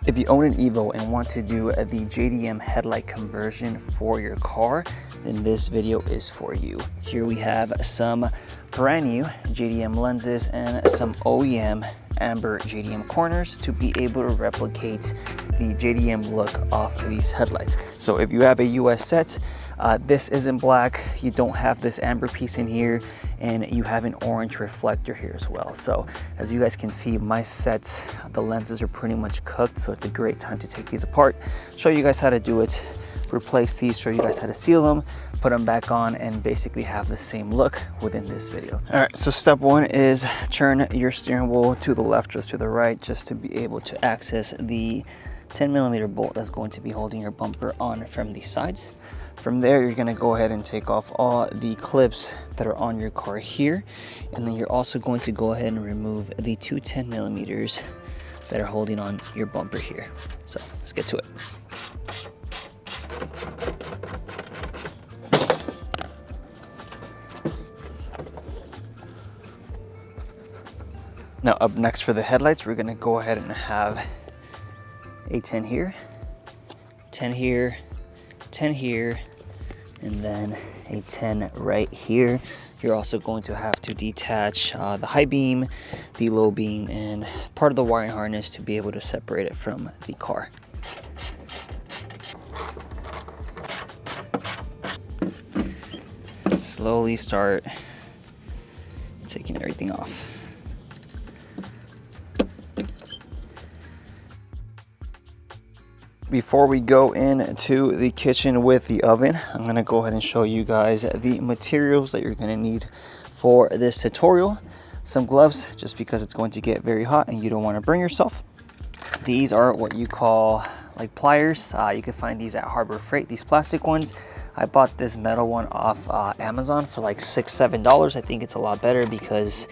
If you own an Evo and want to do the JDM headlight conversion for your car, then this video is for you. Here we have some brand new JDM lenses and some OEM amber JDM corners to be able to replicate the JDM look of these headlights. So if you have a US set, this isn't black, you don't have this amber piece in here, and you have an orange reflector here as well. So as you guys can see, my sets, the lenses are pretty much cooked, so it's a great time to take these apart, show you guys how to do it, replace these, show you guys how to seal them, put them back on, and basically have the same look within this video. All right, so step one is turn your steering wheel to the left or to the right just to be able to access the 10mm bolt that's going to be holding your bumper on from the sides. From there, you're gonna go ahead and take off all the clips that are on your car here, and then you're also going to go ahead and remove the two 10mm that are holding on your bumper here. So let's get to it. Now up next for the headlights, we're gonna go ahead and have a 10 here, 10 here, 10 here, and then a 10 right here. You're also going to have to detach the high beam, the low beam, and part of the wiring harness to be able to separate it from the car. Slowly start taking everything off. Before we go into the kitchen with the oven, I'm gonna go ahead and show you guys the materials that you're gonna need for this tutorial. Some gloves, just because it's going to get very hot and you don't wanna burn yourself. These are what you call like pliers. You can find these at Harbor Freight, these plastic ones. I bought this metal one off Amazon for like $6, $7. I think it's a lot better because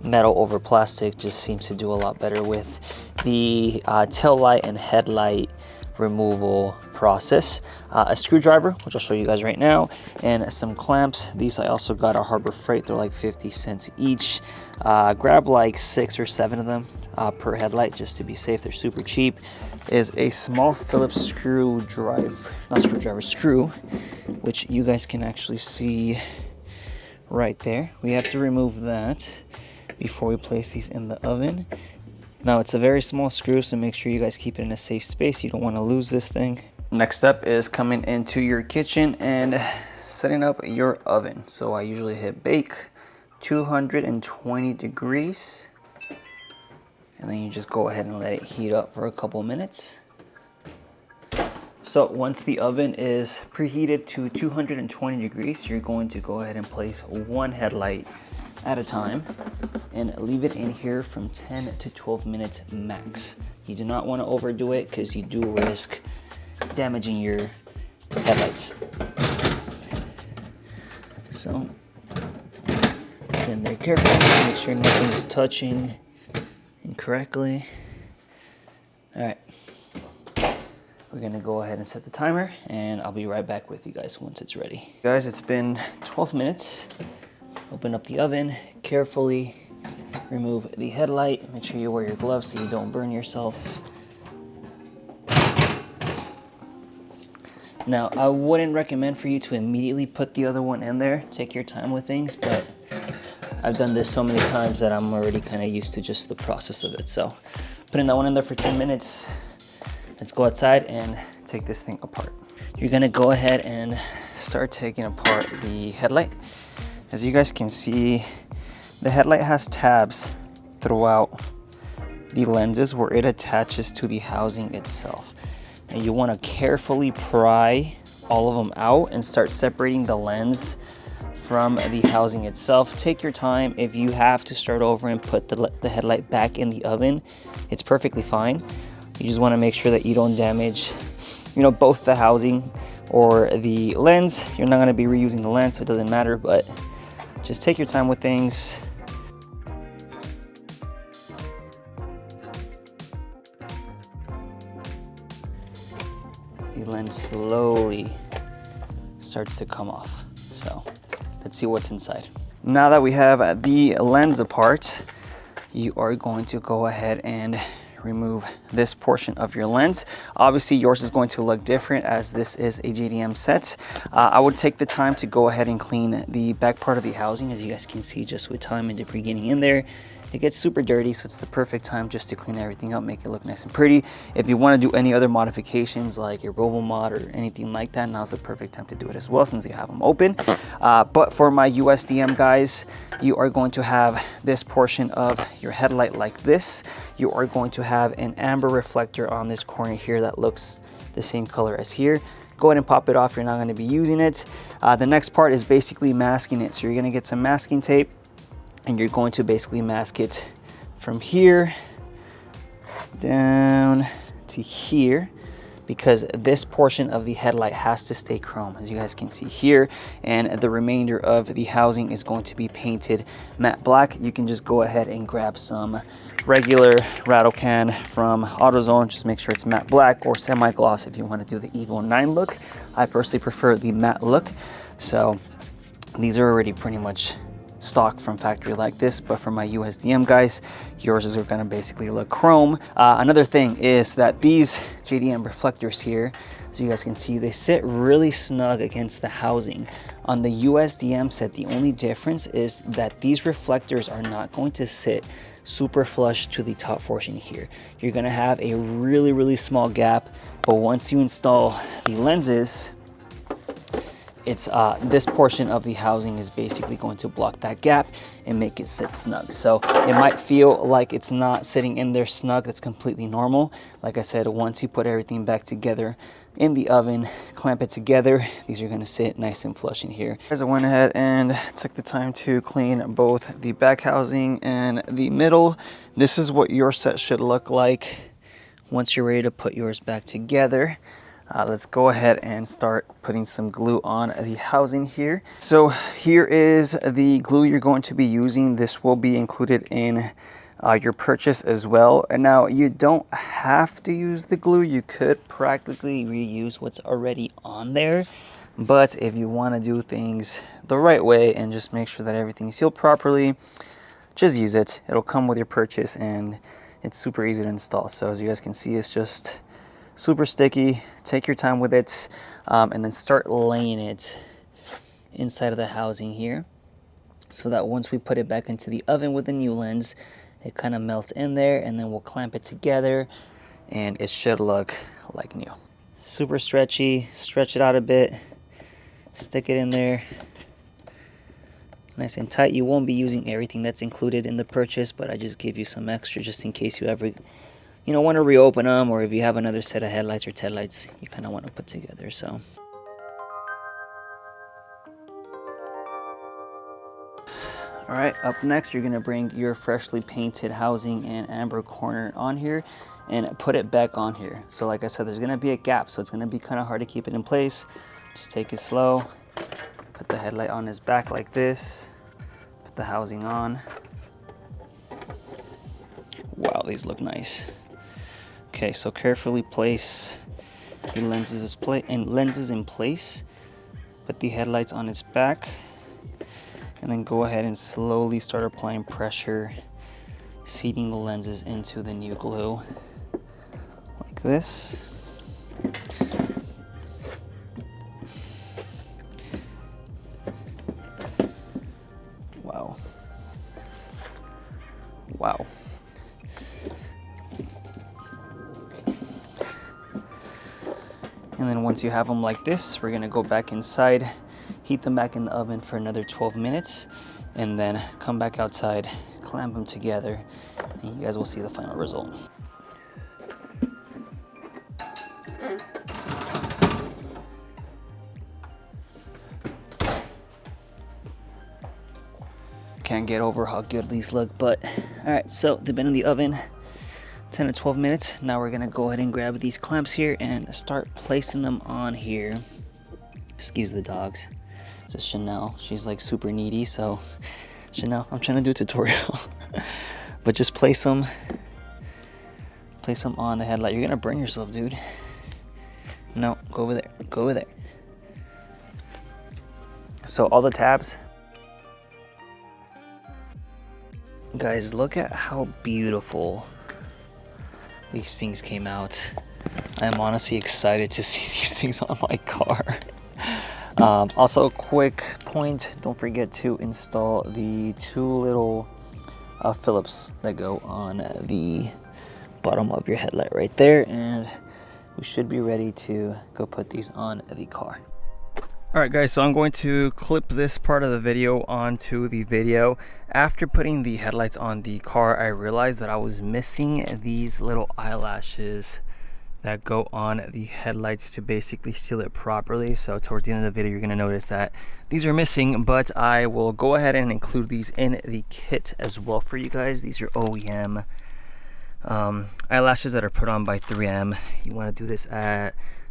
metal over plastic just seems to do a lot better with the tail light and headlight removal process. A screwdriver, which I'll show you guys right now, and some clamps. These I also got at Harbor Freight. They're like 50 cents each. Grab like 6 or 7 of them per headlight just to be safe. They're super cheap. Is a small Phillips screw, which you guys can actually see right there. We have to remove that before we place these in the oven. Now it's a very small screw, so make sure you guys keep it in a safe space. You don't want to lose this thing. Next step is coming into your kitchen and setting up your oven. So I usually hit bake 220 degrees, and then you just go ahead and let it heat up for a couple minutes. So once the oven is preheated to 220 degrees, you're going to go ahead and place one headlight at a time and leave it in here from 10 to 12 minutes max. You do not want to overdo it because you do risk damaging your headlights. So get in there carefully, make sure nothing's touching incorrectly. All right, we're gonna go ahead and set the timer, and I'll be right back with you guys once it's ready. Guys, it's been 12 minutes. Open up the oven, carefully remove the headlight. Make sure you wear your gloves so you don't burn yourself. Now, I wouldn't recommend for you to immediately put the other one in there. Take your time with things, but I've done this so many times that I'm already kind of used to just the process of it. So putting that one in there for 10 minutes. Let's go outside and take this thing apart. You're gonna go ahead and start taking apart the headlight. As you guys can see, the headlight has tabs throughout the lenses where it attaches to the housing itself. And you want to carefully pry all of them out and start separating the lens from the housing itself. Take your time. If you have to start over and put the headlight back in the oven, it's perfectly fine. You just want to make sure that you don't damage, both the housing or the lens. You're not going to be reusing the lens, so it doesn't matter, but just take your time with things. The lens slowly starts to come off. So let's see what's inside. Now that we have the lens apart, you are going to go ahead and remove this portion of your lens. Obviously yours is going to look different as this is a JDM set. I would take the time to go ahead and clean the back part of the housing. As you guys can see, just with time and debris getting in there, it gets super dirty, so it's the perfect time just to clean everything up, make it look nice and pretty. If you want to do any other modifications like your robo mod or anything like that, now's the perfect time to do it as well, since you have them open. But for my USDM guys, you are going to have this portion of your headlight like this. You are going to have an amber reflector on this corner here that looks the same color as here. Go ahead and pop it off, you're not going to be using it. The next part is basically masking it. So you're going to get some masking tape, and you're going to basically mask it from here down to here, because this portion of the headlight has to stay chrome, as you guys can see here, and the remainder of the housing is going to be painted matte black. You can just go ahead and grab some regular rattle can from AutoZone, just make sure it's matte black, or semi-gloss if you want to do the Evo 9 look. I personally prefer the matte look, so these are already pretty much stock from factory like this, but for my USDM guys, yours is going to basically look chrome. Another thing is that these JDM reflectors here, so you guys can see, they sit really snug against the housing. On the USDM set, the only difference is that these reflectors are not going to sit super flush to the top portion here. You're going to have a really small gap, but once you install the lenses, it's this portion of the housing is basically going to block that gap and make it sit snug. So it might feel like it's not sitting in there snug. That's completely normal. Like I said, once you put everything back together in the oven, clamp it together, these are going to sit nice and flush in here. As I went ahead and took the time to clean both the back housing and the middle. This is what your set should look like once you're ready to put yours back together. Let's go ahead and start putting some glue on the housing here. So here is the glue you're going to be using. This will be included in your purchase as well. And now you don't have to use the glue. You could practically reuse what's already on there. But if you want to do things the right way and just make sure that everything's sealed properly, just use it. It'll come with your purchase and it's super easy to install. So as you guys can see, it's just super sticky. Take your time with it, and then start laying it inside of the housing here, so that once we put it back into the oven with the new lens, it kind of melts in there, and then we'll clamp it together and it should look like new. Super stretchy. Stretch it out a bit, stick it in there nice and tight. You won't be using everything that's included in the purchase, but I just give you some extra just in case you ever want to reopen them, or if you have another set of headlights or taillights you kind of want to put together. So all right, up next you're going to bring your freshly painted housing and amber corner on here and put it back on here. So like I said, there's going to be a gap, so it's going to be kind of hard to keep it in place. Just take it slow, put the headlight on his back like this, put the housing on. Wow, these look nice. Okay, so carefully place the lenses in place, put the headlights on its back, and then go ahead and slowly start applying pressure, seating the lenses into the new glue like this. Wow. Wow. And then once you have them like this, we're gonna go back inside, heat them back in the oven for another 12 minutes, and then come back outside, clamp them together, and you guys will see the final result. Can't get over how good these look, but all right, so they've been in the oven 10 to 12 minutes. Now we're gonna go ahead and grab these clamps here and start placing them on here. Excuse the dogs. This is Chanel. She's like super needy, so Chanel, I'm trying to do a tutorial. But just place them on the headlight. You're gonna burn yourself, dude. No, go over there. Go over there. So all the tabs. Guys, look at how beautiful these things came out. I'm honestly excited to see these things on my car. Also, a quick point, don't forget to install the 2 little Phillips that go on the bottom of your headlight right there, and we should be ready to go put these on the car. Alright guys, so I'm going to clip this part of the video onto the video. After putting the headlights on the car, I realized that I was missing these little eyelashes that go on the headlights to basically seal it properly. So towards the end of the video, you're going to notice that these are missing, but I will go ahead and include these in the kit as well for you guys. These are OEM eyelashes that are put on by 3M. You want to do this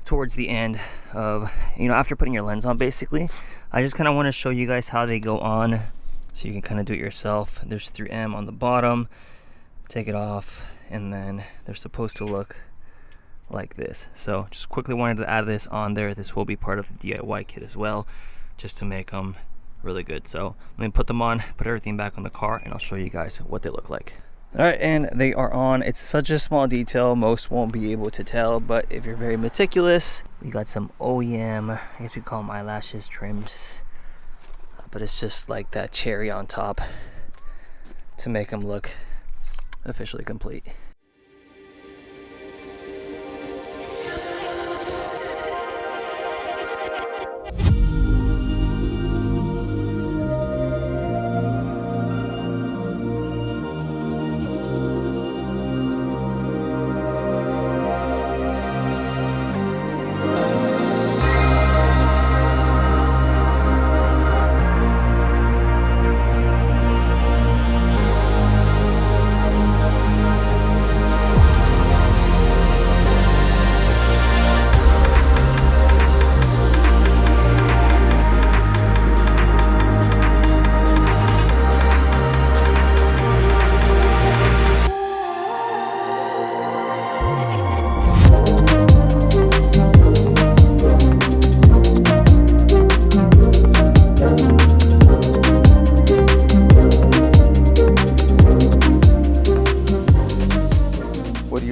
towards the end of, after putting your lens on. Basically, I just kind of want to show you guys how they go on so you can kind of do it yourself. There's 3M on the bottom. Take it off, and then they're supposed to look like this. So just quickly wanted to add this on there. This will be part of the DIY kit as well, just to make them really good. So let me put them on, put everything back on the car, and I'll show you guys what they look like. All right, and they are on. It's such a small detail, most won't be able to tell, but if you're very meticulous, we got some OEM, I guess we call them eyelashes, trims, but it's just like that cherry on top to make them look officially complete.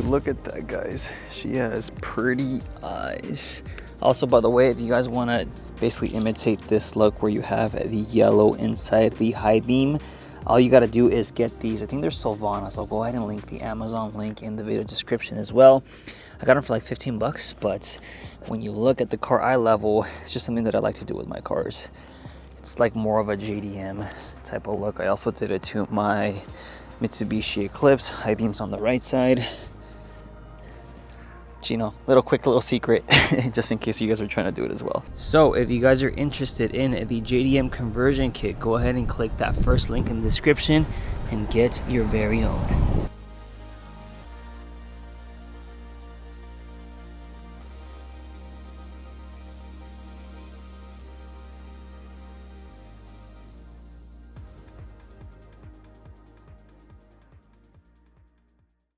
Look at that, guys. She has pretty eyes. Also, by the way, if you guys want to basically imitate this look where you have the yellow inside the high beam, all you got to do is get these. I think they're Sylvanas. I'll go ahead and link the Amazon link in the video description as well. I got them for like 15 bucks, but when you look at the car eye level, it's just something that I like to do with my cars. It's like more of a JDM type of look. I also did it to my Mitsubishi Eclipse, high beams on the right side. Little secret just in case you guys are trying to do it as well. So if you guys are interested in the JDM conversion kit, go ahead and click that first link in the description and get your very own.